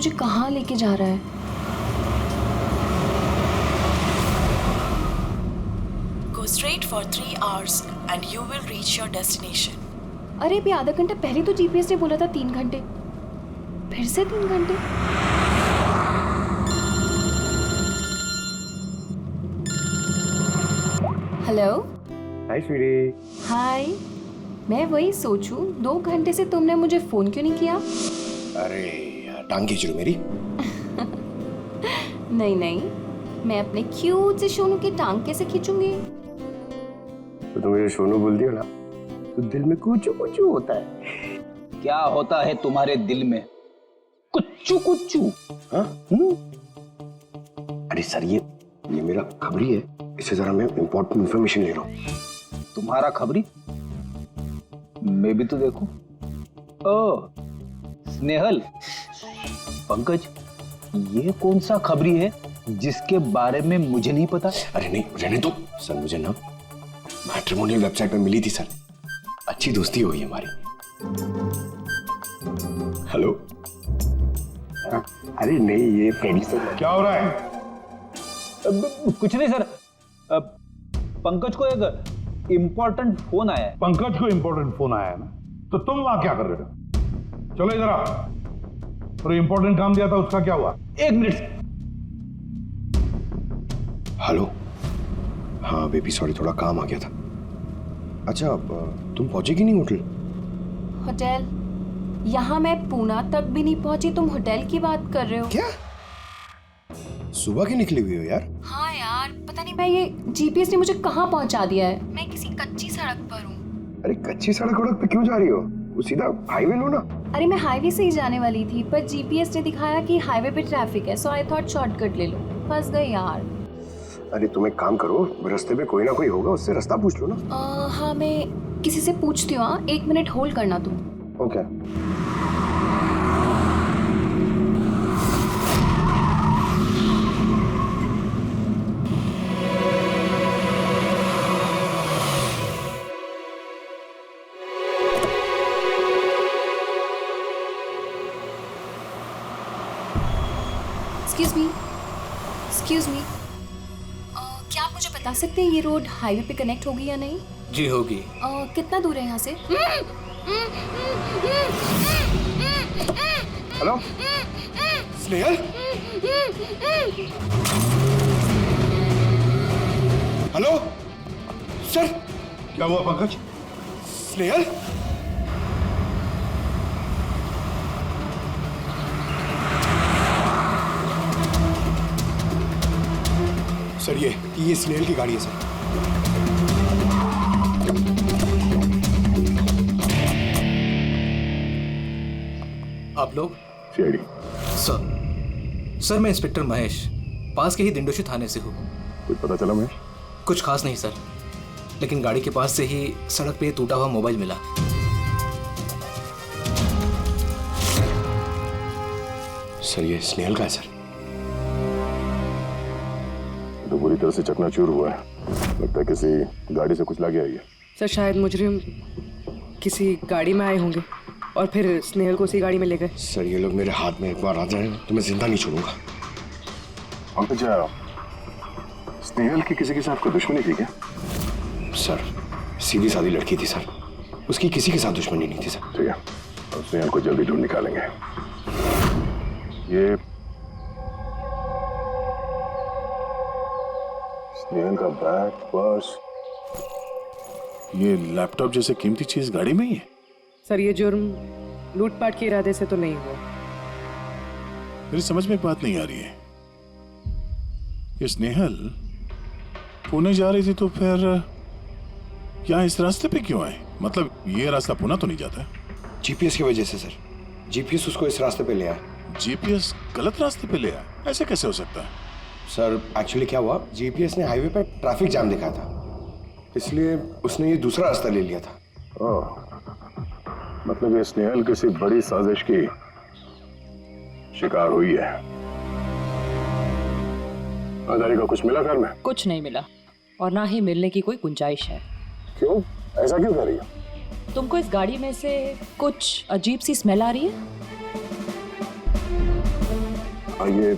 मुझे कहाँ लेके जा रहा है? Go straight for 3 hours and you will reach your destination. अरे अभी आधा घंटा पहले तो जीपीएस ने बोला था 3 घंटे, फिर से 3 घंटे। हेलो। हाय स्वीटी। हाय। मैं वही सोचूं 2 घंटे से तुमने मुझे फोन क्यों नहीं किया? अरे यार टांग खींच रही हो मेरी। नहीं नहीं, मैं अपने क्यूट से सोनू की टांग कैसे खींचूंगी? तो तुम मुझे सोनू बोल दियो ना तो दिल में कुचू कुचू होता है। क्या होता है तुम्हारे दिल में? कुच्चू कुच्चू। हाँ? अरे सर ये मेरा खबरी है, इससे जरा मैं इंपॉर्टेंट इंफॉर्मेशन ले रहा हूँ। तुम्हारा खबरी? मैं भी तो देखूं। ओ स्नेहल, पंकज, ये कौन सा खबरी है जिसके बारे में मुझे नहीं पता? अरे नहीं रहने दो सर, मुझे ना मैट्रिमोनियल वेबसाइट पे मिली थी सर, अच्छी दोस्ती हुई हमारी। हेलो। अरे नहीं ये फ्रेंड सर। क्या हो रहा है? कुछ नहीं सर, पंकज को एक इम्पोर्टेंट फोन आया है। पंकज को इम्पोर्टेंट फोन आया है ना, तो तुम वहां क्या कर रहे हो? चलो इधर आओ। और इम्पोर्टेंट काम दिया था उसका क्या हुआ? 1 मिनट। हेलो। हाँ बेबी सॉरी, थोड़ा काम आ गया था। अच्छा तुम पहुंचेगी नहीं होटल? होटल? यहाँ मैं पूना तक भी नहीं पहुंची, तुम होटल की बात कर रहे हो? क्या सुबह की निकली हुई हो यार? हाँ यार, पता नहीं मैं ये जीपीएस ने मुझे कहाँ पहुंचा दिया है। मैं किसी कच्ची सड़क पर हूँ। अरे कच्ची सड़क पे क्यों जा रही हो? वो सीधा हाईवे लो ना। अरे मैं हाईवे से ही जाने वाली थी, पर जीपीएस ने दिखाया कि हाईवे पे ट्रैफिक है, सो आई थॉट शॉर्टकट ले लो। फंस गई यार। अरे तुम एक काम करो, रास्ते में कोई ना कोई होगा, उससे रास्ता पूछ लो ना। हाँ मैं किसी से पूछती हूँ। 1 मिनट होल्ड करना तुम। ओके। एक्सक्यूज मी, क्या आप मुझे बता सकते हैं ये रोड हाईवे पे कनेक्ट होगी या नहीं? जी होगी। कितना दूर है यहाँ से? हेलो स्नेहल। Hello sir. क्या हुआ पंकज? स्नेहल। सर ये स्नेहल की गाड़ी है सर। आप लोग? सीआईडी। सर मैं इंस्पेक्टर महेश, पास के ही दिंडोशी थाने से हूँ। कुछ पता चला महेश? कुछ खास नहीं सर, लेकिन गाड़ी के पास से ही सड़क पे टूटा हुआ मोबाइल मिला। सर ये स्नेहल का है सर। तो पूरी तरह से चकनाचूर हुआ है, लगता है किसी गाड़ी से कुचला गया है। सर शायद मुजरिम किसी गाड़ी में आए होंगे और फिर स्नेहल को उसी गाड़ी में ले गए। सर ये लोग मेरे हाथ में एक बार आ जाए तो मैं जिंदा नहीं छोड़ूंगा। पंकज, स्नेहल की किसी के साथ कोई दुश्मनी थी क्या? सर सीधी सादी लड़की थी सर, उसकी किसी के साथ दुश्मनी नहीं थी सर। ठीक है, अब स्नेहल को जल्दी ढूंढ निकालेंगे। ये स्नेहल का बैग, पर्स, ये लैपटॉप जैसे कीमती चीज गाड़ी में ही है। सर ये जुर्म लूटपाट के इरादे से तो नहीं हुआ। मेरी समझ में एक बात नहीं आ रही है, ये स्नेहल पुणे जा रही थी तो फिर यहाँ इस रास्ते पे क्यों आए? मतलब ये रास्ता पुणे तो नहीं जाता? जीपीएस की वजह से सर, जीपीएस उसको इस रास्ते पे ले आया। जीपीएस गलत रास्ते पे ले आया? ऐसे कैसे हो सकता है? सर एक्चुअली क्या हुआ, जीपीएस ने हाईवे पे ट्रैफिक जाम दिखाया था, इसलिए उसने ये दूसरा रास्ता ले लिया था। ओह, मतलब ये स्नेहल किसी बड़ी साजिश की शिकार हुई है। आधारी का कुछ मिला घर में? कुछ नहीं मिला और ना ही मिलने की कोई गुंजाइश है। क्यों, ऐसा क्यों कर रही है? तुमको इस गाड़ी में से कुछ अजीब सी स्मेल आ रही है? और ये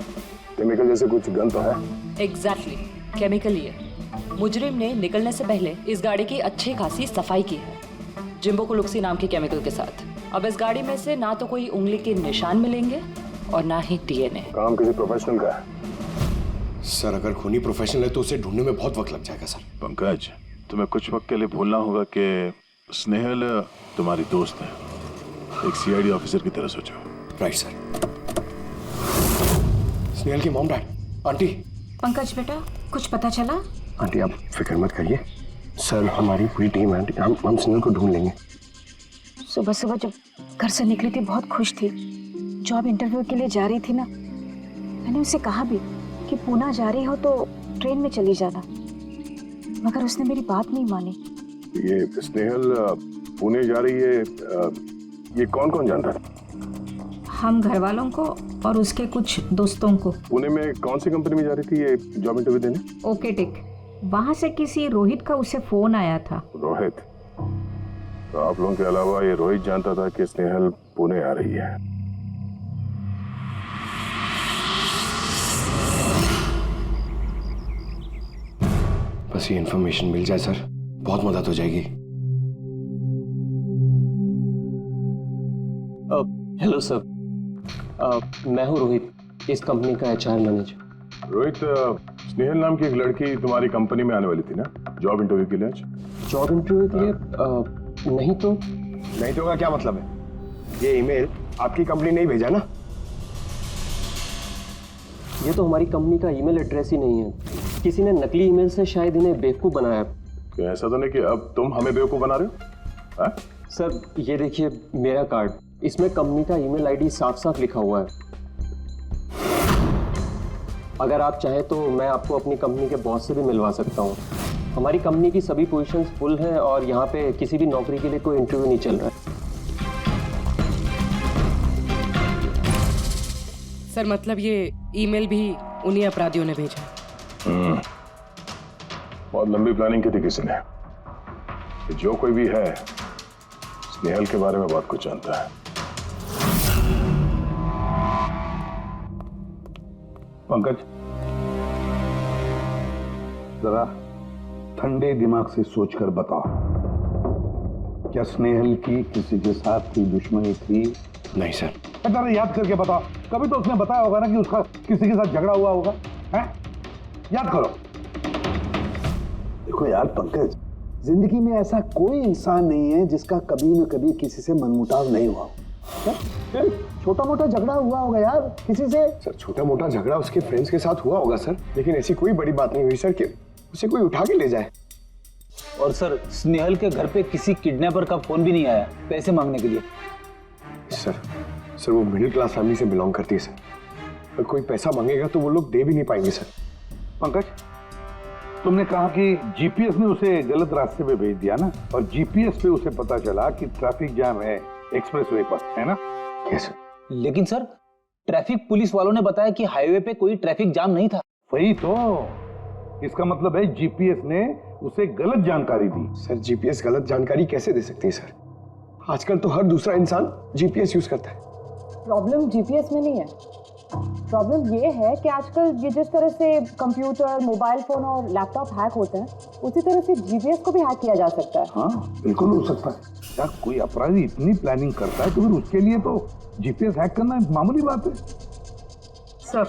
केमिकल जैसे कुछ गन तो है? एग्जैक्टली, केमिकल ही है। मुजरिम ने निकलने से पहले इस गाड़ी की अच्छी खासी सफाई की है, जिम्बो कुलुक्सी नाम के केमिकल के साथ। अब इस गाड़ी में से ना तो कोई उंगली के निशान मिलेंगे और ना ही डीएनए। काम किसी प्रोफेशनल का है सर। अगर खूनी प्रोफेशनल है तो उसे ढूंढने में बहुत वक्त लग जाएगा सर। पंकज, तुम्हें कुछ वक्त के लिए भूलना होगा कि स्नेहल तुम्हारी दोस्त है, एक सीआईडी ऑफिसर की तरह सोचो। Right sir. स्नेहल की मॉम डैड, आंटी। पंकज बेटा, कुछ पता चला? आंटी आप फिक्र मत करिए सर, हमारी पूरी टीम है आंटी, हम स्नेहल को ढूंढ लेंगे। सुबह सुबह जब घर से निकली थी बहुत खुश थी, जॉब इंटरव्यू के लिए जा रही थी ना, मैंने उसे कहा भी कि पूना जा रही हो तो ट्रेन में चली जाना, मगर उसने मेरी बात नहीं मानी। ये स्नेहल पुणे जा रही है, ये कौन कौन जानता है? हम घर वालों को और उसके कुछ दोस्तों को। पुणे में कौन सी कंपनी में जा रही थी ये जॉब इंटरव्यू देने? ओके टिक, वहाँ से किसी रोहित का उसे फोन आया था। रोहित? तो आप लोगों के अलावा ये रोहित जानता था कि स्नेहल पुणे आ रही है। बस ये इंफॉर्मेशन मिल जाए सर, बहुत मदद हो जाएगी। हेलो सर, मैं हूँ रोहित, इस कंपनी का HR मैनेजर। रोहित, स्नेहल नाम की एक लड़की तुम्हारी कंपनी में आने वाली थी ना जॉब इंटरव्यू के लिए आज? जॉब इंटरव्यू के लिए? नहीं तो। नहीं तो का क्या मतलब है? ये ईमेल आपकी कंपनी ने ही भेजा ना? ये तो हमारी कंपनी का ईमेल एड्रेस ही नहीं है, किसी ने नकली ईमेल से शायद इन्हें बेवकूफ़ बनाया। क्या ऐसा तो नहीं कि अब तुम हमें बेवकूफ़ बना रहे हो? सर ये देखिए मेरा कार्ड, इसमें कंपनी का ईमेल आईडी साफ साफ लिखा हुआ है। अगर आप चाहें तो मैं आपको अपनी कंपनी के बॉस से भी मिलवा सकता हूँ। हमारी कंपनी की सभी पोजीशंस फुल हैं और यहाँ पे किसी भी नौकरी के लिए कोई इंटरव्यू नहीं चल रहा है। सर मतलब ये ईमेल भी उन्हीं अपराधियों ने भेजा। बहुत लंबी प्लानिंग की थी किसी ने कि जो कोई भी है स्नेहल के बारे में बहुत कुछ जानता है। पंकज, जरा ठंडे दिमाग से सोचकर बताओ, क्या स्नेहल की किसी के साथ कोई दुश्मनी थी? नहीं सर। जरा याद करके बताओ, कभी तो उसने बताया होगा ना कि उसका किसी के साथ झगड़ा हुआ होगा, हैं? याद करो। देखो यार पंकज, जिंदगी में ऐसा कोई इंसान नहीं है जिसका कभी न कभी किसी से मनमुटाव नहीं हुआ। छोटा मोटा झगड़ा हुआ होगा यार किसी से। सर छोटा मोटा झगड़ा उसके फ्रेंड्स के साथ हुआ होगा सर, लेकिन ऐसी कोई बड़ी बात नहीं हुई सर कि उसे कोई उठा के ले जाए। और सर स्नेहल के घर पे किसी किडनैपर का फोन भी नहीं आया पैसे मांगने के लिए। सर वो मिडिल क्लास फैमिली से बिलोंग करती है सर, अगर कोई पैसा मांगेगा तो वो लोग दे भी नहीं पाएंगे सर। पंकज, तुमने कहा कि जीपीएस ने उसे गलत रास्ते पे भेज दिया ना, और जीपीएस पे उसे पता चला कि ट्रैफिक जाम है एक्सप्रेसवे पर, है ना? Yes sir. लेकिन सर ट्रैफिक पुलिस वालों ने बताया कि हाईवे पे कोई ट्रैफिक जाम नहीं था। वही तो, इसका मतलब है जीपीएस ने उसे गलत जानकारी दी। सर जीपीएस गलत जानकारी कैसे दे सकती है सर? आजकल तो हर दूसरा इंसान जीपीएस यूज करता है। प्रॉब्लम जीपीएस में नहीं है, प्रॉब्लम ये है कि आजकल ये जिस तरह से कंप्यूटर, मोबाइल फोन और लैपटॉप हैक होते हैं, उसी तरह से जीपीएस को भी हैक किया जा सकता है। हाँ बिल्कुल हो सकता है यार, कोई अपराधी इतनी प्लानिंग करता है तो फिर उसके लिए तो जीपीएस हैक करना मामूली बात है। सर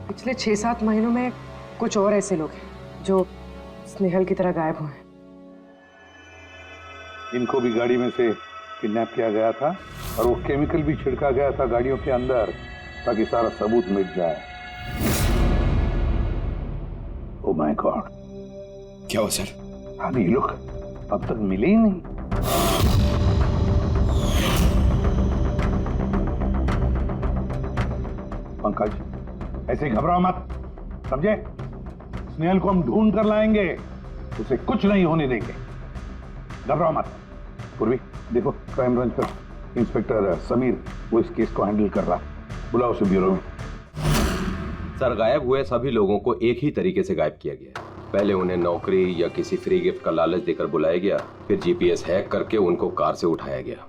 पिछले 6-7 महीनों में कुछ और ऐसे लोग हैं जो स्नेहल की तरह गायब हुए हैं। इनको भी गाड़ी में से किडनैप किया गया था और वो केमिकल भी छिड़का गया था गाड़ियों के अंदर ताकि सारा सबूत मिट जाए। ओह माय गॉड, क्या हुआ सर? अभी ये लोग अब तक मिले ही नहीं। पंकज ऐसे घबराओ मत, समझे? स्नेहल को हम ढूंढ कर लाएंगे, उसे कुछ नहीं होने देंगे, घबराओ मत। पूर्वी देखो, क्राइम ब्रांच का इंस्पेक्टर समीर वो इस केस को हैंडल कर रहा, बुलाओ उसे ब्यूरो में। सर गायब हुए सभी लोगों को एक ही तरीके से गायब किया गया। पहले उन्हें नौकरी या किसी फ्री गिफ्ट का लालच देकर बुलाया गया, फिर जीपीएस हैक करके उनको कार से उठाया गया,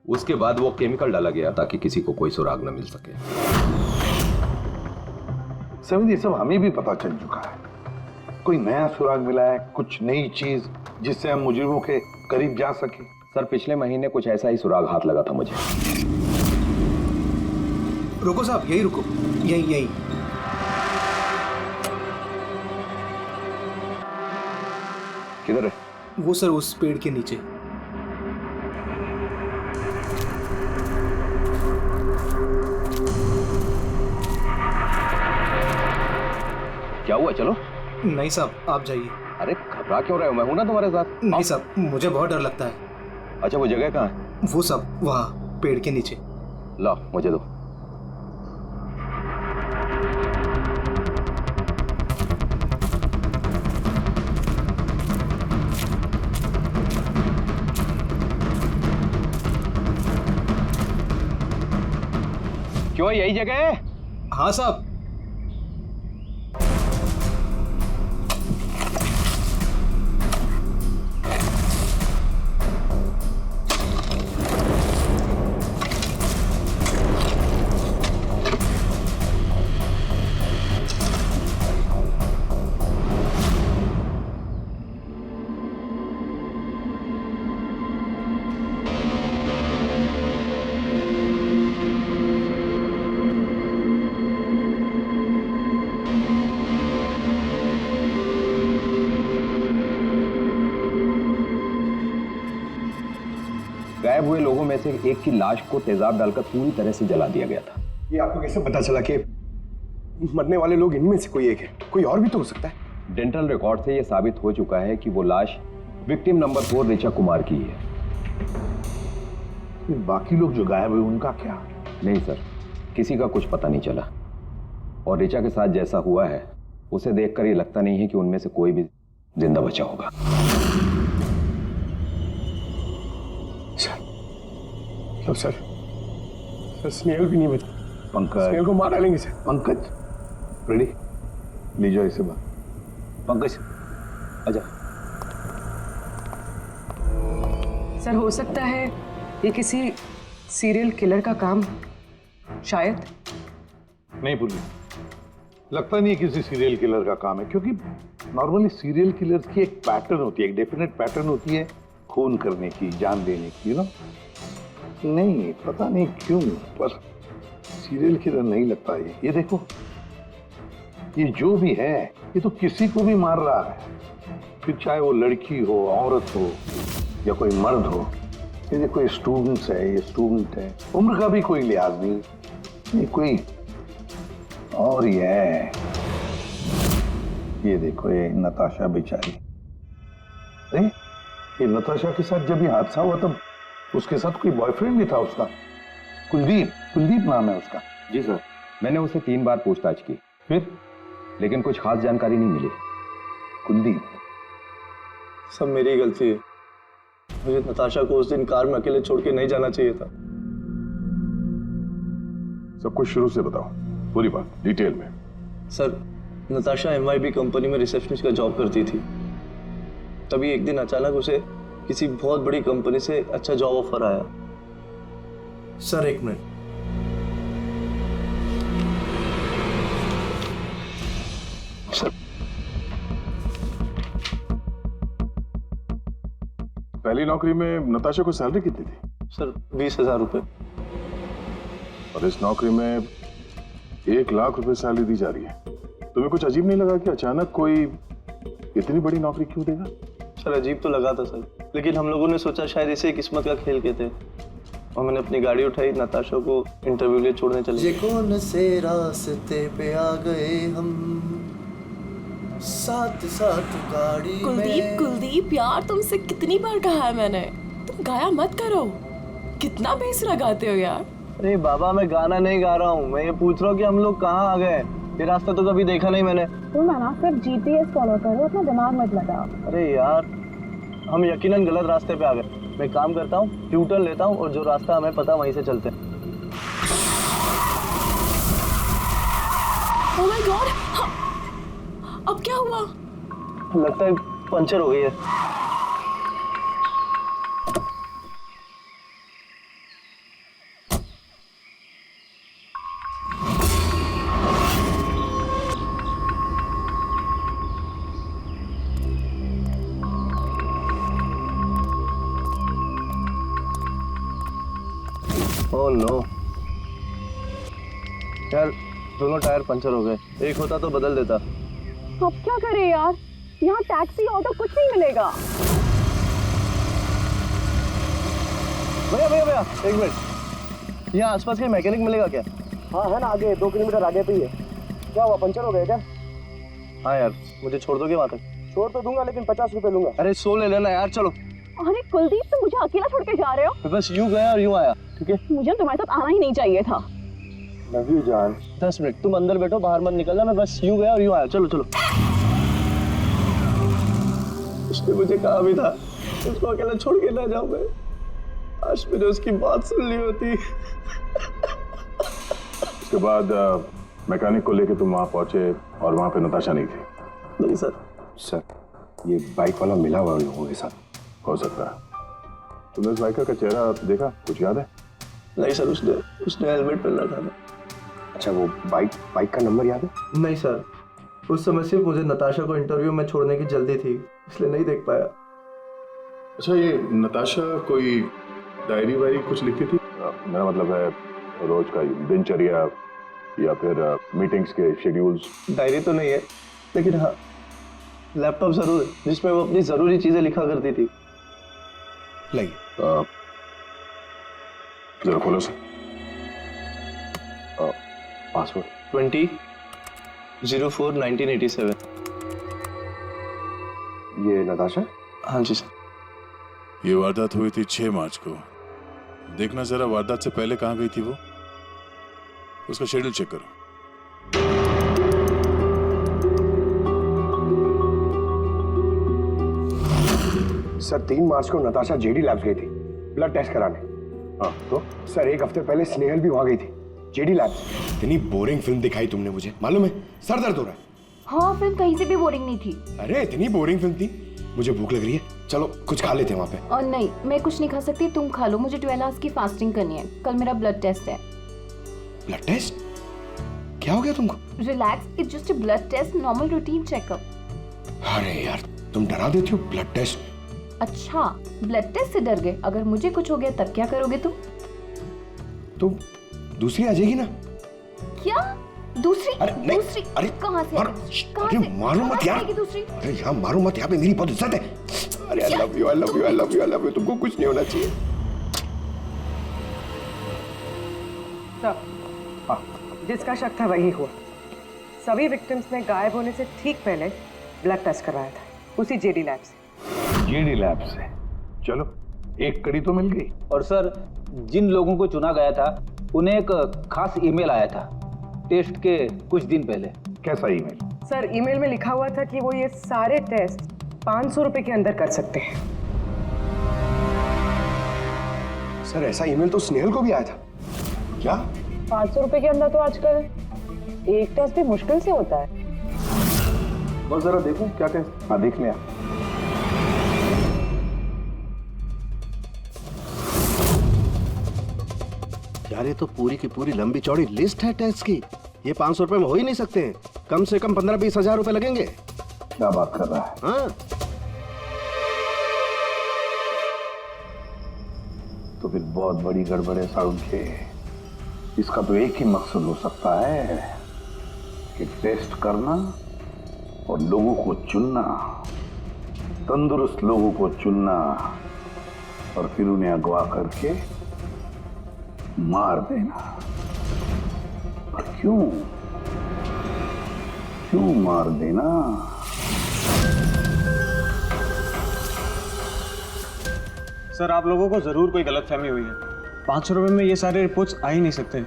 उसके बाद वो केमिकल डाला गया ताकि किसी को कोई सुराग न मिल सके। समझ, ये सब हमें भी पता चल चुका है। कोई नया सुराग मिला है, कुछ नई चीज जिससे हम मुजरिमों के करीब जा सके? सर पिछले महीने कुछ ऐसा ही सुराग हाथ लगा था मुझे। रुको साहब, यही रुको, यही यही। किधर है? वो सर उस पेड़ के नीचे। क्या हुआ? चलो। नहीं साहब, आप जाइए। अरे घबरा क्यों रहे हो? मैं हूं ना तुम्हारे साथ। नहीं साहब, मुझे बहुत डर लगता है। अच्छा वो जगह कहाँ है? वो सब वहाँ पेड़ के नीचे। लो मुझे दो। क्यों यही जगह है? हाँ साहब। गायब हुए लोगों में से एक की लाश को तेजाब डालकर पूरी तरह से जला दिया गया था। ये आपको कैसे पता चला कि मरने वाले लोग इनमें से कोई एक है? कोई और भी तो हो सकता है। डेंटल रिकॉर्ड से यह साबित हो चुका है कि वो लाश विक्टिम नंबर 4 ऋचा कुमार की है। बाकी लोग जो गायब हुए उनका क्या? नहीं सर, किसी का कुछ पता नहीं चला। और ऋचा के साथ जैसा हुआ है उसे देखकर ये लगता नहीं है कि उनमें से कोई भी जिंदा बचा होगा। सर स्नेहल भी नहीं बचा। पंकज, स्नेहल को मार डालेंगे सर। पंकज रेडी, ले जाओ इसे बाहर। पंकज आजा। सर हो सकता है ये किसी सीरियल किलर का काम, शायद। नहीं पूर्वी, लगता नहीं है किसी सीरियल किलर का काम है, क्योंकि नॉर्मली सीरियल किलर्स की एक पैटर्न होती है, एक डेफिनेट पैटर्न होती है खून करने की, जान देने की, ना। नहीं पता नहीं क्यों, पर सीरियल किलर नहीं लगता ये देखो, ये जो भी है ये तो किसी को भी मार रहा है, फिर चाहे वो लड़की हो, औरत हो या कोई मर्द हो। ये देखो ये स्टूडेंट्स है, ये स्टूडेंट है, उम्र का भी कोई लिहाज नहीं, ये कोई और ही है। ये देखो ये नताशा बेचारी, अरे ये नताशा के साथ जब ये हादसा हुआ तब उसके साथ कोई बॉयफ्रेंड भी था उसका, कुलदीप नाम है उसका। जी सर, मैंने उससे 3 बार पूछताछ की, फिर लेकिन कुछ खास जानकारी नहीं मिली। कुलदीप, सब मेरी गलती है, मुझे नताशा को उस दिन कार में अकेले छोड़ के नहीं जाना चाहिए था। सब कुछ शुरू से बताओ, पूरी बात डिटेल में। सर, नताशा MYB कंपनी में रिसेप्शनिस्ट का जॉब करती थी। तभी एक दिन अचानक उसे किसी बहुत बड़ी कंपनी से अच्छा जॉब ऑफर आया। सर एक मिनट, सर पहली नौकरी में नताशा को सैलरी कितनी थी? सर 20,000 रुपए। और इस नौकरी में 1 लाख रुपए सैलरी दी जा रही है। तुम्हें कुछ अजीब नहीं लगा कि अचानक कोई इतनी बड़ी नौकरी क्यों देगा? सर अजीब तो लगा था सर, लेकिन हम लोगों ने सोचा शायद इसे किस्मत का खेल कहते हैं, और मैंने अपनी गाड़ी उठाई, नताशा को इंटरव्यू लिए छोड़ने चले। ये कौन से रास्ते पे आ गए हम, साथ साथ गाड़ी में। कुलदीप यार, तुमसे कितनी बार कहा है मैंने, तुम गाया मत करो, कितना बेसुरा गाते हो यार। अरे बाबा, मैं गाना नहीं गा रहा हूँ, मैं ये पूछ रहा हूँ कि हम लोग कहाँ आ गए। ये रास्ता तो कभी देखा नहीं मैंने। तुम ना सिर्फ GPS फॉलो करो, अपना दिमाग मत लगाओ। अरे यार, हम यकीनन गलत रास्ते पे आ गए। मैं काम करता हूँ, ट्यूटर लेता हूँ और जो रास्ता हमें पता वहीं से चलते हैं। ओह माय गॉड, अब क्या हुआ? लगता है पंचर हो गई है। ओह नो यार, दोनों टायर पंचर हो गए। एक होता तो बदल देता। अब क्या करें यार, यहाँ टैक्सी ऑटो कुछ नहीं मिलेगा। भैया भैया भैया, एक मिनट, यहाँ आसपास कहीं मैकेनिक मिलेगा क्या? हाँ है ना, आगे 2 किलोमीटर आगे पे ही है। क्या हुआ, पंचर हो गया क्या? हाँ यार, मुझे छोड़ दोगे वहाँ तक? छोड़ तो दूंगा, लेकिन 50 रुपए लूंगा। अरे 100 ले लेना यार, चलो। अरे कुलदीप, तुम मुझे अकेला छोड़ के जा रहे हो? मैं बस यूं गया और यूं आया, ठीक है? मुझे तुम्हारे साथ आना ही नहीं चाहिए था। लव यू जान। 10 मिनट तुम अंदर बैठो, बाहर मत निकलना। मैं बस यूं गया और यूं आया। चलो चलो। उसने मुझे कहा भी था उसको अकेला छोड़ के ना जाऊं मैं। आज मैंने उसकी बात सुन ली होती। उसके बाद मैकेनिक को लेके तुम वहां पहुंचे और वहां पे नताशा नहीं थी? नहीं सर। सर, ये बाइक वाला मिला हुआ उन लोगों के साथ। हो सकता है। तुमने उस बाइकर का चेहरा देखा, कुछ याद है? नहीं सर, उसने हेलमेट पहन रखा था। अच्छा, वो बाइक का नंबर याद है? नहीं सर, उस समय सिर्फ मुझे नताशा को इंटरव्यू में छोड़ने की जल्दी थी, इसलिए नहीं देख पाया। अच्छा, ये नताशा कोई डायरी वायरी कुछ लिखती थी? मेरा मतलब है रोज का दिनचर्या या फिर मीटिंग्स के शेड्यूल्स। डायरी तो नहीं है, लेकिन हाँ लैपटॉप जरूर है जिसमें वो अपनी जरूरी चीजें लिखा करती थी। लाइए जरा खोलो सर। पासवर्ड 20/04/1987। ये नताशा? हाँ जी सर। ये वारदात हुई थी 6 मार्च को। देखना जरा वारदात से पहले कहाँ गई थी वो, उसका शेड्यूल चेक करो। सर, 3 मार्च को नताशा जेडी लैब्स गई थी ब्लड टेस्ट कराने। हाँ तो सर, 1 हफ्ते पहले स्नेहल भी वहां गई थी जेडी लैब्स। इतनी बोरिंग फिल्म दिखाई तुमने मुझे, मालूम है? सर दर्द हो रहा है। हाँ, फिल्म कहीं से भी बोरिंग नहीं थी। अरे इतनी बोरिंग फिल्म थी। मुझे भूख लग रही है, चलो कुछ खा लेते हैं वहाँ पे। और नहीं, मैं कुछ नहीं खा सकती, तुम खा लो। मुझे 12 आवर्स की फास्टिंग करनी है। कल मेरा ब्लड टेस्ट है। Blood test? क्या हो गया तुमको? Relax, it's just a blood test, normal routine checkup. अरे यार, तुम डरा देती हो। Blood test? अच्छा, ब्लड टेस्ट से डर गए। अगर मुझे कुछ हो गया तब क्या करोगे तुम? तो दूसरी आ जाएगी ना? क्या दूसरी? अरे नहीं, दूसरी अरे कहाँ से? अरे मारो मत यार। दूसरी? अरे यहाँ मारो मत, यहाँ पे मेरी बहुत इज्जत है। अरे I love you, I love you, I love you, I love you. तुमको कुछ नहीं होना चाहिए। जिसका शक था वही हुआ। सभी विक्टिम्स ने गायब होने से ठीक पहले ब्लड टेस्ट करवाया था, उसी जेडी लैब से। जेडी लैब से? चलो, एक कड़ी तो मिल गई। और सर, जिन लोगों को चुना गया था उन्हें एक खास ईमेल आया था टेस्ट के कुछ दिन पहले। कैसा ईमेल? सर, ईमेल में लिखा हुआ था कि वो ये सारे टेस्ट 500 रुपए के अंदर कर सकते हैं। सर, ऐसा ईमेल तो स्नेहल को भी आया था। क्या 500 रुपए के अंदर तो आजकल एक टेस्ट भी मुश्किल से होता है। बस जरा देखो क्या टेस्ट। हाँ, देख लिया। यार, ये तो पूरी की पूरी लंबी चौड़ी लिस्ट है टेस्ट की। ये 500 रुपए में हो ही नहीं सकते। कम से कम 15-20 हजार रुपए लगेंगे। क्या बात कर रहा है? हाँ, तो फिर बहुत बड़ी गड़बड़ है साउंड के। इसका तो एक ही मकसद हो सकता है कि टेस्ट करना और लोगों को चुनना, तंदुरुस्त लोगों को चुनना और फिर उन्हें अगवा करके मार देना। पर क्यों मार देना? सर, आप लोगों को जरूर कोई गलतफहमी हुई है। 500 रुपए में ये सारे रिपोर्ट्स आ ही नहीं सकते।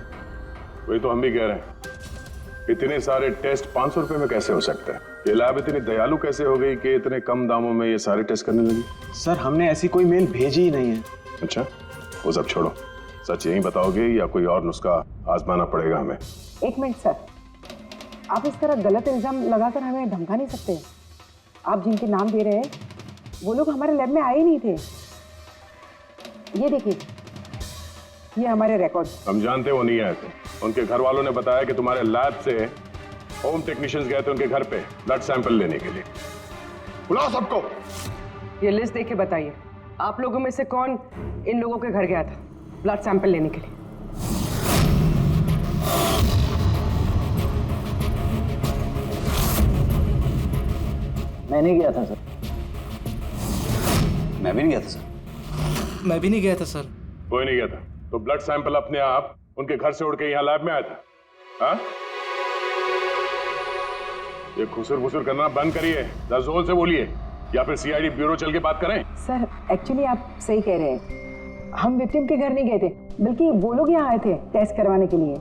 वही तो हम भी कह रहे हैं। इतने सारे टेस्ट 500 रुपए में कैसे हो सकते हैं? ये लैब इतनी दयालु कैसे हो गई कि इतने कम दामों में ये सारे टेस्ट करने लगी? सर, हमने ऐसी कोई मेल भेजी ही नहीं है। अच्छा, वो सब छोड़ो। सच यही बताओगे या कोई और नुस्खा आजमाना पड़ेगा हमें? 1 मिनट सर, आप इस तरह गलत इल्जाम लगाकर हमें धमका नहीं सकते। आप जिनके नाम दे रहे हैं वो लोग हमारे लैब में आए ही नहीं थे। ये देखिए, ये हमारे रिकॉर्ड्स। हम जानते वो नहीं आए थे। उनके घर वालों ने बताया कि तुम्हारे लैब से होम टेक्नीशियंस गए थे उनके घर पे ब्लड सैंपल लेने के लिए। बुलाओ सबको। ये लिस्ट देख के बताइए, आप लोगों में से कौन इन लोगों के घर गया था ब्लड सैंपल लेने के लिए? मैं नहीं गया था सर। मैं भी नहीं गया था सर। मैं भी नहीं गया था सर। कोई नहीं गया था तो ब्लड सैंपल अपने आप उनके घर से उड़ के यहाँ लैब में आया था? हाँ? ये खुसुर करना बंद करिए, जोर से बोलिए, या फिर सीआईडी ब्यूरो चल के बात करें। सर एक्चुअली आप सही कह रहे हैं, हम विक्टिम के घर नहीं गए थे, बल्कि वो लोग यहाँ आए थे टेस्ट करवाने के लिए।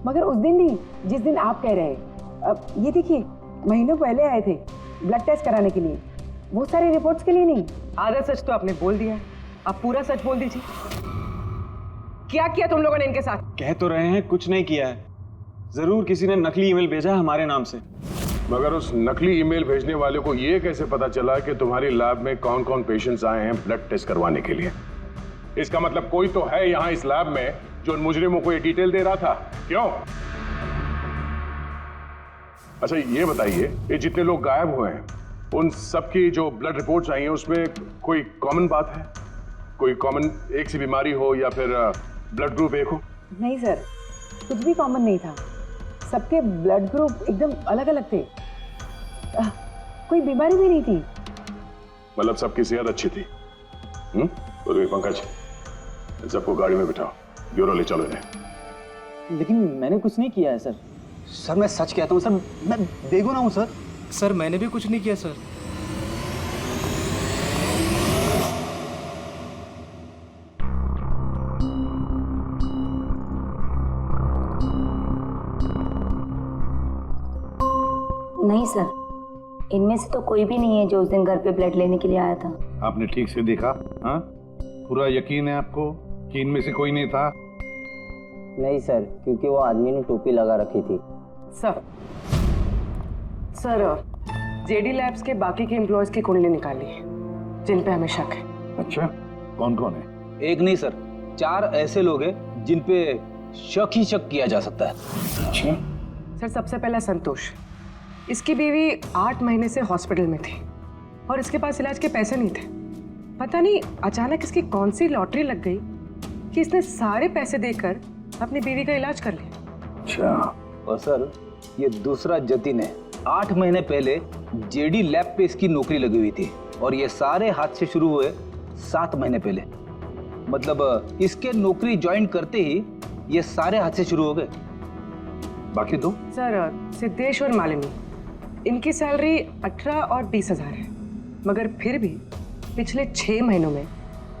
मगर उस दिन नहीं जिस दिन आप कह रहे हैं। अब ये देखिए, महीनों पहले आए थे ब्लड टेस्ट कराने के लिए, वो सारी रिपोर्ट्स के लिए नहीं। आधा सच तो आपने बोल दिया, आप पूरा सच बोल दीजिए। क्या किया तुम लोगों ने इनके साथ? कह तो रहे हैं कुछ नहीं किया है, जरूर किसी ने नकली ईमेल भेजा है हमारे नाम से। मगर उस नकली ईमेल भेजने वाले को ये कैसे पता चला कि तुम्हारी लैब में कौन कौन पेशेंट्स आए हैं ब्लड टेस्ट करवाने के लिए? इसका मतलब कोई तो है यहाँ इस लैब में जो उन मुजरिमों को ये डिटेल दे रहा था, क्यों? अच्छा ये बताइए, ये जितने लोग गायब हुए हैं उन सबकी जो ब्लड रिपोर्ट्स आई हैं उसमें कोई कॉमन बात है? कोई कॉमन एक सी बीमारी हो या फिर ब्लड ग्रुप एक हो? नहीं सर, कुछ भी कॉमन नहीं था। सबके ब्लड ग्रुप एकदम अलग अलग थे। कोई बीमारी भी नहीं थी। मतलब सबकी सेहत अच्छी थी? तो पंकज, सबको गाड़ी में बिठाओ, ब्यूरो ले चलो इन्हें। लेकिन मैंने कुछ नहीं किया है सर। सर मैं सच कहता हूँ सर, मैं बेगुनाह हूँ सर। सर मैंने भी कुछ नहीं किया सर। नहीं सर, इनमें से तो कोई भी नहीं है जो उस दिन घर पे ब्लड लेने के लिए आया था। आपने ठीक से देखा? हाँ, पूरा यकीन है आपको कि इनमें से कोई नहीं था? नहीं सर, क्योंकि वो आदमी ने टोपी लगा रखी थी। सर जेडी लैब्स के बाकी के एम्प्लॉयज की कुंडली निकाली है जिन पे हमें शक है। अच्छा, कौन कौन है? एक नहीं सर, 4 ऐसे लोग हैं जिन पे शक ही शक किया जा सकता है। अच्छा सर, सबसे पहला संतोष, इसकी बीवी 8 महीने से हॉस्पिटल में थी और इसके पास इलाज के पैसे नहीं थे। पता नहीं अचानक इसकी कौन सी लॉटरी लग गई कि इसने सारे पैसे देकर अपनी बीवी का इलाज कर लिया। अच्छा। और सर ये दूसरा जतिन है, 8 महीने पहले जेडी लैब पे इसकी नौकरी लगी हुई थी और ये सारे हादसे शुरू हुए 7 महीने पहले। मतलब इसके नौकरी ज्वाइन करते ही ये सारे हादसे शुरू हो गए। बाकी दो? सर सिद्धेश और मालिनी, इनकी सैलरी 18 और 20 हजार है, मगर फिर भी पिछले 6 महीनों में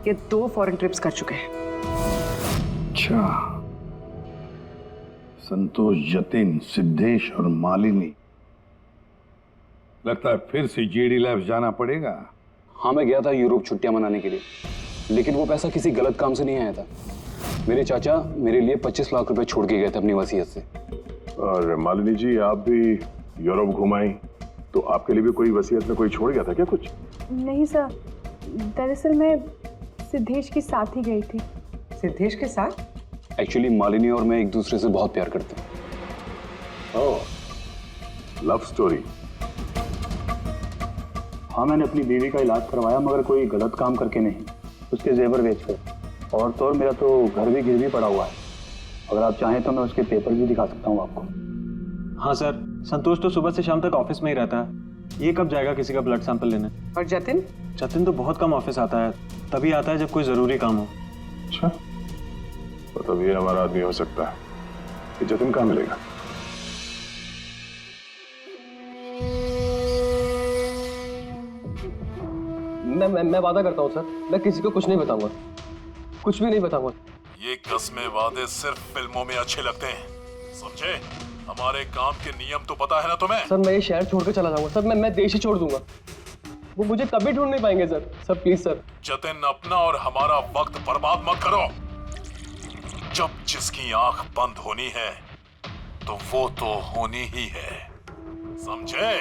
ये 2 फॉरेन ट्रिप्स कर चुके हैं। अच्छा, संतोष, जतिन, सिद्धेश और मालिनी, लगता है फिर से जेडी लैब्स जाना पड़ेगा। हाँ, मैं गया था यूरोप छुट्टियां मनाने के लिए, लेकिन वो पैसा किसी गलत काम से नहीं आया था। मेरे चाचा मेरे लिए 25 लाख रुपए छोड़ के गए थे अपनी वसीयत से। और मालिनी जी, आप भी यूरोप घुमाई तो आपके लिए भी कोई वसीयत में कोई छोड़ गया था क्या कुछ? नहीं सर, दरअसल मैं सिद्धेश के साथ ही गई थी। सिद्धेश के साथ? एक्चुअली मालिनी और मैं एक दूसरे से बहुत प्यार करते हैं। ओह, लव स्टोरी। हाँ, मैंने अपनी बीवी का इलाज करवाया, मगर कोई गलत काम करके नहीं, उसके जेवर बेचकर। और तो और मेरा तो घर भी गिरवी पड़ा हुआ है। अगर आप चाहें तो मैं उसके पेपर भी दिखा सकता हूँ आपको। हाँ सर, संतोष तो सुबह से शाम तक ऑफिस में ही रहता है। ये कब जाएगा किसी का ब्लड सैंपल लेने? और जतिन? जतिन तो बहुत कम ऑफिस आता है, तभी आता है जब कोई जरूरी काम हो। अच्छा, तो तब ये हमारा आदमी हो सकता है। ये जतिन कहाँ मिलेगा? मैं वादा करता हूँ सर, मैं किसी को कुछ नहीं बताऊंगा, कुछ भी नहीं बताऊंगा। ये कस्में वादे सिर्फ फिल्मों में अच्छे लगते हैं, समझे? हमारे काम के नियम तो पता है ना तुम्हें? सर मैं ये शहर छोड़ के चला जाऊंगा सर, मैं देश ही छोड़ दूंगा। वो मुझे कभी ढूंढ नहीं पाएंगे sir. Sir please sir. Jatin, अपना और हमारा वक्त बर्बाद मत करो। जब जिसकी आंख बंद होनी है तो वो तो होनी ही है, समझे?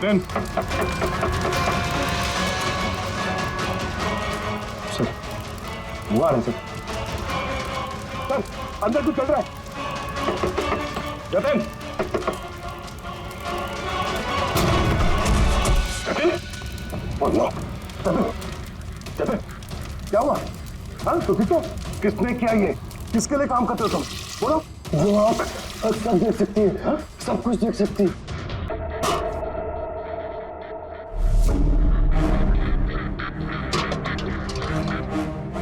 जतिन, सर वो आ रहे हैं सर। सर अंदर कुछ चल रहा है। जतिन, जतिन, जतिन, जतिन, क्या हुआ? हाँ तो ठीक हो? किसने किया ये? किसके लिए काम करते हो तुम? बोलो। वो आँख सब देख सकती है, हाँ? सब कुछ देख सकती है।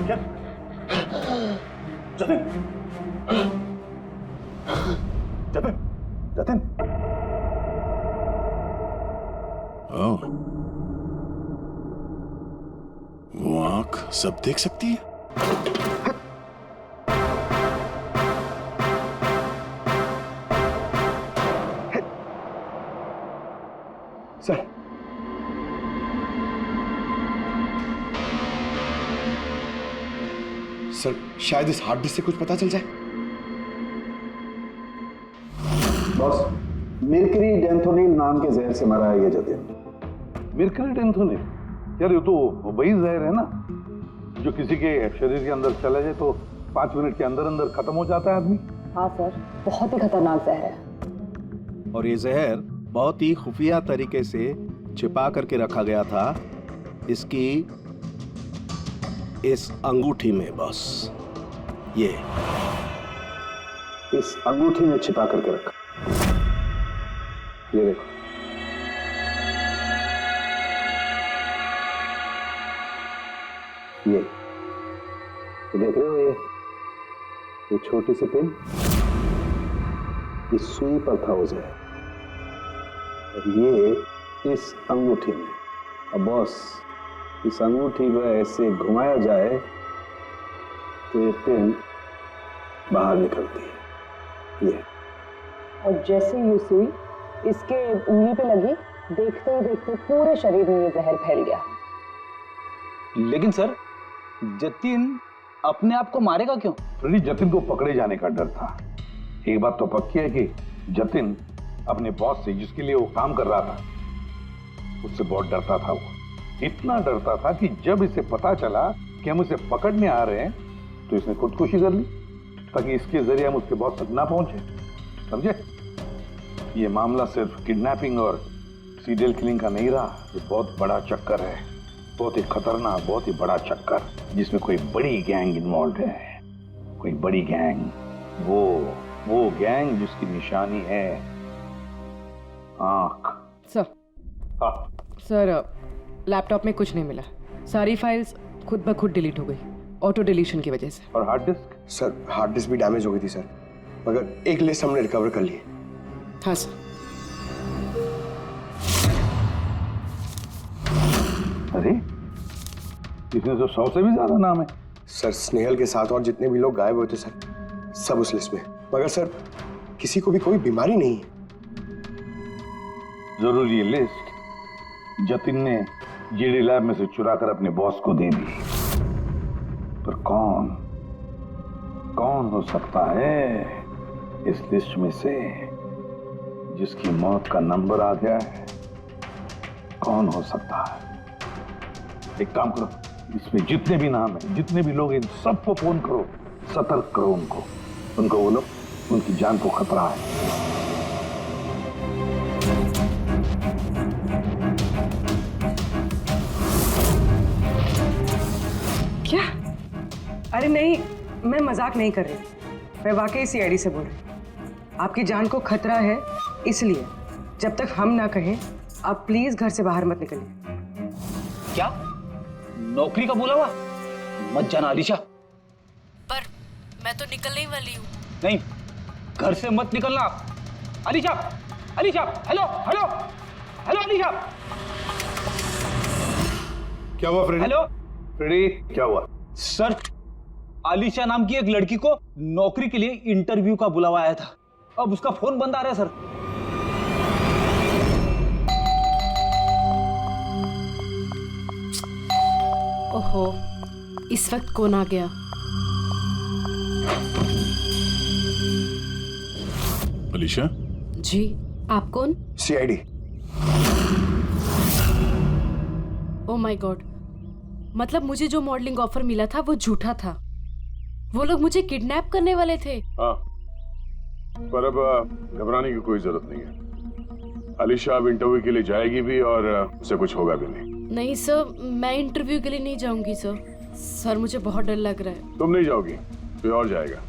क्या? जतिन, जतिन, जतिन, ओह, वो आंख सब देख सकती है। सर सर शायद इस हार्ड डिस्क से कुछ पता चल जाए। बॉस, मिर्करी डेंथोनिल नाम के जहर से मरा है ये जतिन। मिर्करी डेंथोनिल? यार ये तो वही जहर है ना जो किसी के शरीर के अंदर चला जाए तो 5 मिनट के अंदर अंदर खत्म हो जाता है आदमी। हाँ सर, बहुत ही खतरनाक जहर है। और ये जहर बहुत ही खुफिया तरीके से छिपा करके रखा गया था इसकी इस अंगूठी में बॉस। ये इस अंगूठी में छिपा करके रखा। ये देखो, ये देख रहे हो? ये छोटी सी पिन, इस सुई पर था वो जहर, और ये इस अंगूठी में। अब बॉस, इस अंगूठी को ऐसे घुमाया जाए तो ये पिन बाहर निकलती है। ये और जैसे ये सुई इसके उंगली पे लगी, देखते ही देखते पूरे शरीर में ये जहर फैल गया। लेकिन सर, जतिन अपने आप को मारेगा क्यों? फ्रेडी, जतिन को पकड़े जाने का डर था। एक बात तो पक्की है कि जतिन अपने बॉस से, जिसके लिए वो काम कर रहा था, उससे बहुत डरता था। वो इतना डरता था कि जब इसे पता चला कि हम उसे पकड़ने आ रहे हैं तो इसने खुदकुशी कर ली ताकि इसके जरिए हम उसके बॉस तक ना पहुंचे। समझे? ये मामला सिर्फ किडनैपिंग और सीरियल किलिंग का नहीं रहा, ये बहुत बड़ा चक्कर है, बहुत ही खतरनाक, बहुत ही बड़ा चक्कर, जिसमें कोई बड़ी गैंग इन्वॉल्व है। कोई बड़ी गैंग, वो गैंग जिसकी निशानी है आंख। सर, हाँ सर लैपटॉप में कुछ नहीं मिला। सारी फाइल्स खुद ब खुद डिलीट हो गई, ऑटो डिलीशन की वजह से। और hard disk? Sir hard disk भी डैमेज हो गई थी सर, मगर एक लिस्ट हमने रिकवर कर ली है। हाँ सर। अरे इसमें तो 100 से भी ज्यादा नाम है। सर स्नेहल के साथ और जितने भी लोग गायब हुए थे सर, सब उस लिस्ट में। मगर सर किसी को भी कोई बीमारी नहीं है। जरूर ये लिस्ट जतिन ने जीडी लैब में से चुरा कर अपने बॉस को दे दी। पर कौन हो सकता है इस लिस्ट में से जिसकी मौत का नंबर आ गया है? कौन हो सकता है? एक काम करो, इसमें जितने भी नाम है, जितने भी लोग, इन सबको फोन करो, सतर्क करो उनको बोलो उनकी जान को खतरा है। क्या? अरे नहीं, मैं मजाक नहीं कर रही, मैं वाकई सीआईडी से बोल रही हूँ। आपकी जान को खतरा है, इसलिए जब तक हम ना कहें आप प्लीज घर से बाहर मत निकलिए। क्या नौकरी का बोला हुआ? मत जाना अलीशा। पर मैं तो निकलने ही वाली हूँ। नहीं, घर से मत निकलना। Alisha, Alisha, hello hello hello Alisha. क्या हुआ फ्रेडी? हेलो फ्रेडी, क्या हुआ? सर, अलीशा नाम की एक लड़की को नौकरी के लिए इंटरव्यू का बुलावा आया था, अब उसका फोन बंद आ रहा है सर। ओहो, इस वक्त कौन आ गया? अलीशा? जी, आप कौन? सीआईडी। ओह माय गॉड, मतलब मुझे जो मॉडलिंग ऑफर मिला था वो झूठा था। वो लोग मुझे किडनैप करने वाले थे। हाँ, पर अब घबराने की कोई जरूरत नहीं है। अलीशा अब इंटरव्यू के लिए जाएगी भी और उसे कुछ होगा भी नहीं। नहीं सर, मैं इंटरव्यू के लिए नहीं जाऊंगी सर। सर मुझे बहुत डर लग रहा है। तुम नहीं जाओगी, कोई और जाएगा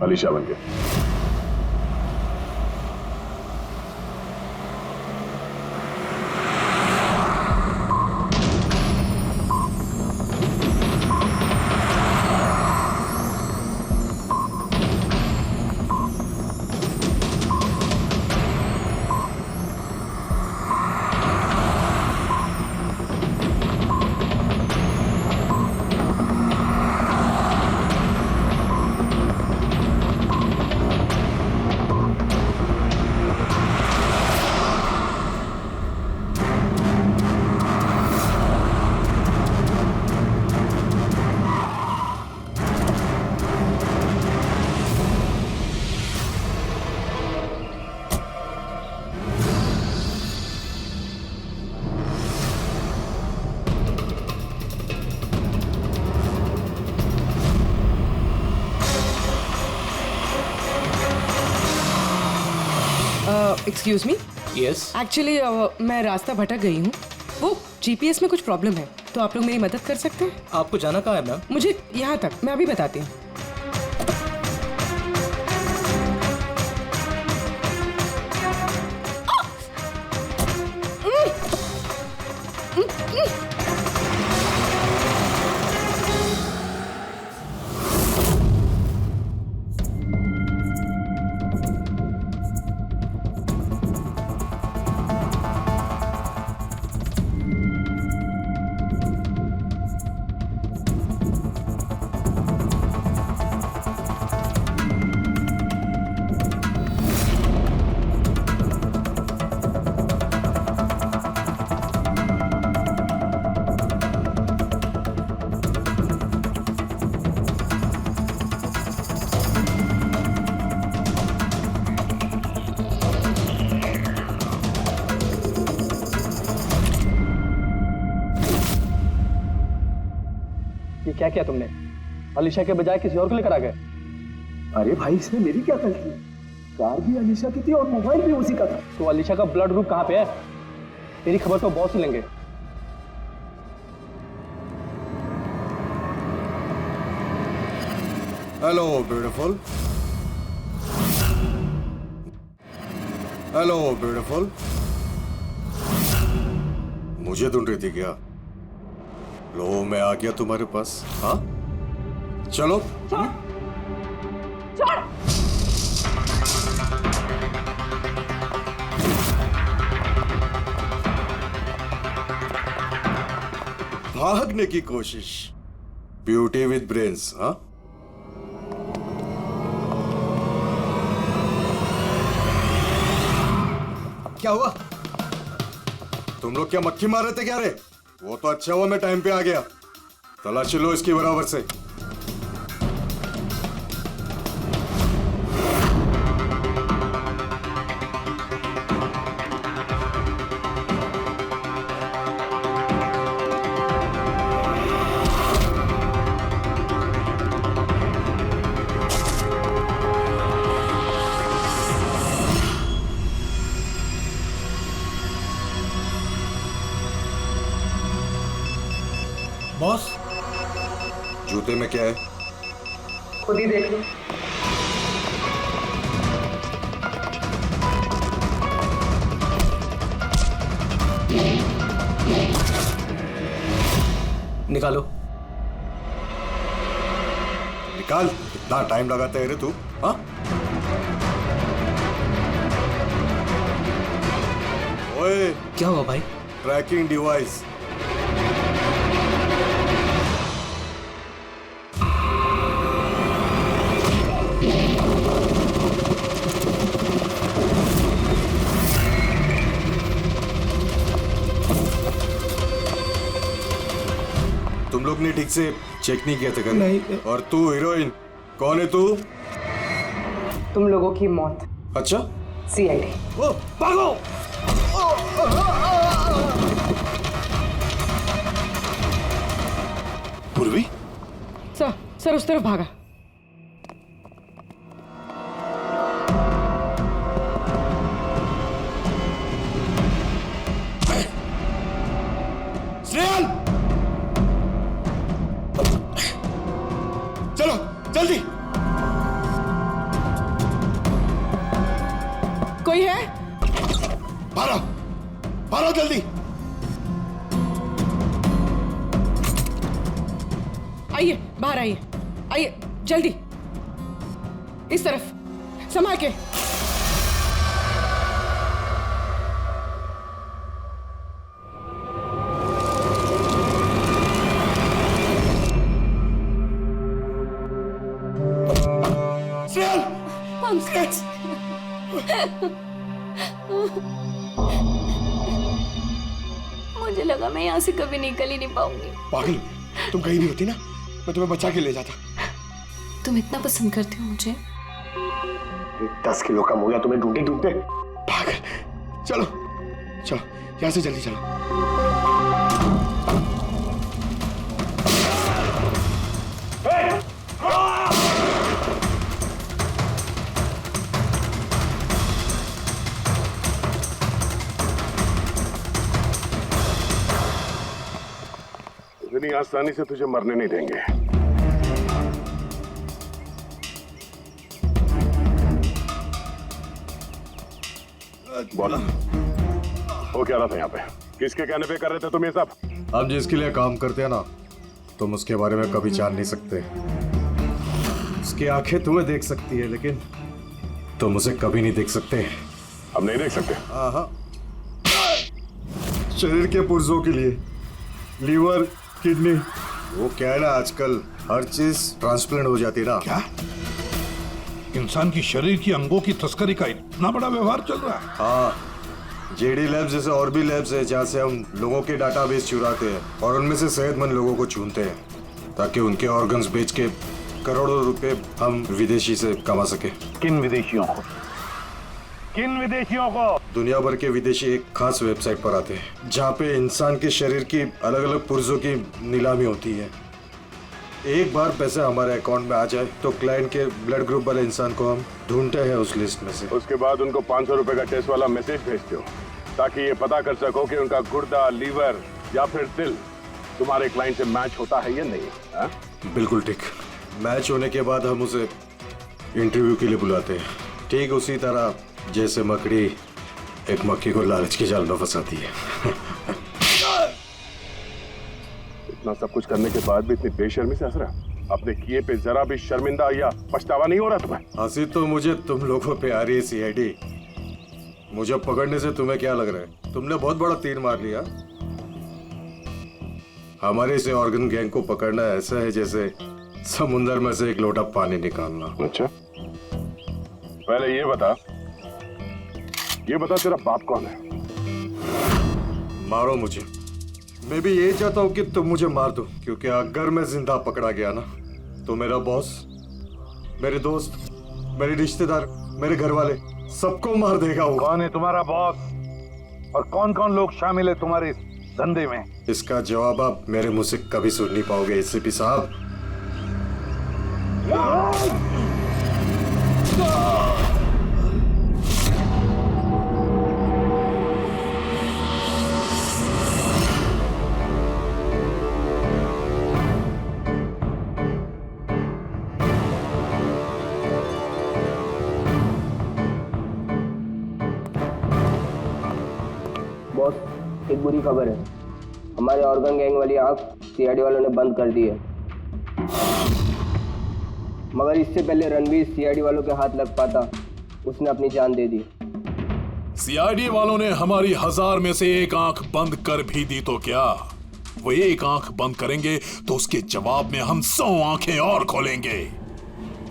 अलीशा बन के। Excuse me. यस। एक्चुअली मैं रास्ता भटक गई हूँ। वो जीपीएस में कुछ प्रॉब्लम है, तो आप लोग मेरी मदद कर सकते हैं? आपको जाना कहाँ है मैम? मुझे यहाँ तक, मैं अभी बताती हूँ। क्या किया तुमने? अलीशा के बजाय किसी और को लेकर आ गए? अरे भाई, इसमें मेरी क्या गलती? कार भी अलीशा की थी और मोबाइल भी उसी का था। तो अलीशा का ब्लड ग्रुप कहाँ पे है? तेरी खबर तो बॉस ही लेंगे। Hello beautiful. Hello beautiful. मुझे ढूंढ रही थी क्या? लो, मैं आ गया तुम्हारे पास। हाँ, चलो। छोड़। भागने की कोशिश। Beauty with brains. हाँ, क्या हुआ? तुम लोग क्या मक्खी मार रहे थे क्या रे? वो तो अच्छा हुआ मैं टाइम पे आ गया। तलाशी लो इसकी बराबर से। बॉस, जूते में क्या है? खुद ही देख लो। निकालो। निकाल। इतना टाइम लगाता है रे तू? हाँ, ओए, क्या हुआ भाई? Tracking device. तुम लोग ने ठीक से चेक नहीं किया था क्या? नहीं। और तू हीरोइन, कौन है तू? तुम लोगों की मौत। अच्छा, सीआईडी। ओ, भागो! सर उस तरफ भागा। स्नेहल, चलो जल्दी। कोई है? भारो, भारो जल्दी। आइए, बाहर आइए, आइए जल्दी, इस तरफ, संभाल के। मुझे लगा मैं यहाँ से कभी निकल ही नहीं पाऊंगी। पागल, तुम कहीं नहीं होती ना, मैं तुम्हें बचा के ले जाता। तुम इतना पसंद करते हो मुझे? 10 किलो कम हो गया तुम्हें ढूंढते ढूंढते। पागल, चलो चलो यहाँ से जल्दी चलो। इतनी आसानी से तुझे मरने नहीं देंगे। बोलो, वो क्या रहा था यहाँ पे? किसके कहने पे कर रहे थे तुम ये सब? हम जिसके लिए काम करते हैं ना, तुम उसके बारे में कभी जान नहीं सकते। उसकी आंखें तुम्हें देख सकती है, लेकिन तुम उसे कभी नहीं देख सकते। हम नहीं देख सकते? हाँ, शरीर के पुर्जों के लिए लीवर, किडनी, वो क्या है ना, आजकल हर चीज ट्रांसप्लांट हो जाती है ना। क्या? इंसान की शरीर की अंगों की तस्करी का इतना बड़ा व्यवहार चल रहा है? हाँ, जेडी लैब्स जैसे और भी लैब्स है जहाँ से हम लोगों के डाटाबेस चुराते हैं और उनमें से सेहतमंद लोगों को चुनते हैं ताकि उनके ऑर्गन्स बेच के करोड़ों रुपए हम विदेशी से कमा सके। किन विदेशियों को? किन विदेशियों को? दुनिया भर के विदेशी एक खास वेबसाइट पर आते हैं जहाँ पे इंसान के शरीर की अलग अलग पुर्जों की नीलामी होती है। एक बार पैसे हमारे अकाउंट में आ जाए तो क्लाइंट के ब्लड ग्रुप वाले इंसान को हम ढूंढते हैं उस लिस्ट में से। उसके बाद उनको 500 रुपए का टेस्ट वाला मैसेज भेजते हो ताकि ये पता कर सको कि उनका गुर्दा, लीवर या फिर दिल तुम्हारे क्लाइंट से मैच होता है या नहीं। हा? बिल्कुल ठीक। मैच होने के बाद हम उसे इंटरव्यू के लिए बुलाते हैं, ठीक उसी तरह जैसे मकड़ी एक मक्खी को लालच के जाल में फंसाती है। इतना सब कुछ करने के बाद भी इतनी बेशर्मी से हंस रहा? अपने किए पे जरा भी शर्मिंदा या पछतावा नहीं हो रहा तुम्हें? हंसी तो मुझे तुम लोगों पे आ रही है सीआईडी। मुझे पकड़ने से तुम्हें क्या लग रहा है? तुमने बहुत बड़ा तीर मार लिया। हमारे से ऑर्गन गैंग को पकड़ना ऐसा है जैसे समुंदर में से एक लोटा पानी निकालना। अच्छा, पहले ये बता तेरा बाप कौन है? मारो मुझे। मैं भी यही चाहता हूँ कि तुम मुझे मार दो, क्योंकि अगर मैं जिंदा पकड़ा गया ना तो मेरा बॉस, मेरे दोस्त, मेरे रिश्तेदार, मेरे घर वाले सबको मार देगा वो। कौन है तुम्हारा बॉस और कौन कौन लोग शामिल है तुम्हारे इस धंधे में? इसका जवाब आप मेरे मुंह से कभी सुन नहीं पाओगे एसीपी साहब। बॉस, एक बुरी खबर है। हमारे ऑर्गन गैंग वाली आग सीआईडी वालों ने बंद कर दी है, मगर इससे पहले रणवीर सीआईडी वालों के हाथ लग पाता, उसने अपनी जान दे दी। सीआईडी वालों ने हमारी 1000 में से एक आंख बंद कर भी दी तो क्या, वो एक आंख बंद करेंगे तो उसके जवाब में हम 100 आंखें और खोलेंगे।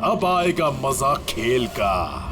अब आएगा मजा खेल का।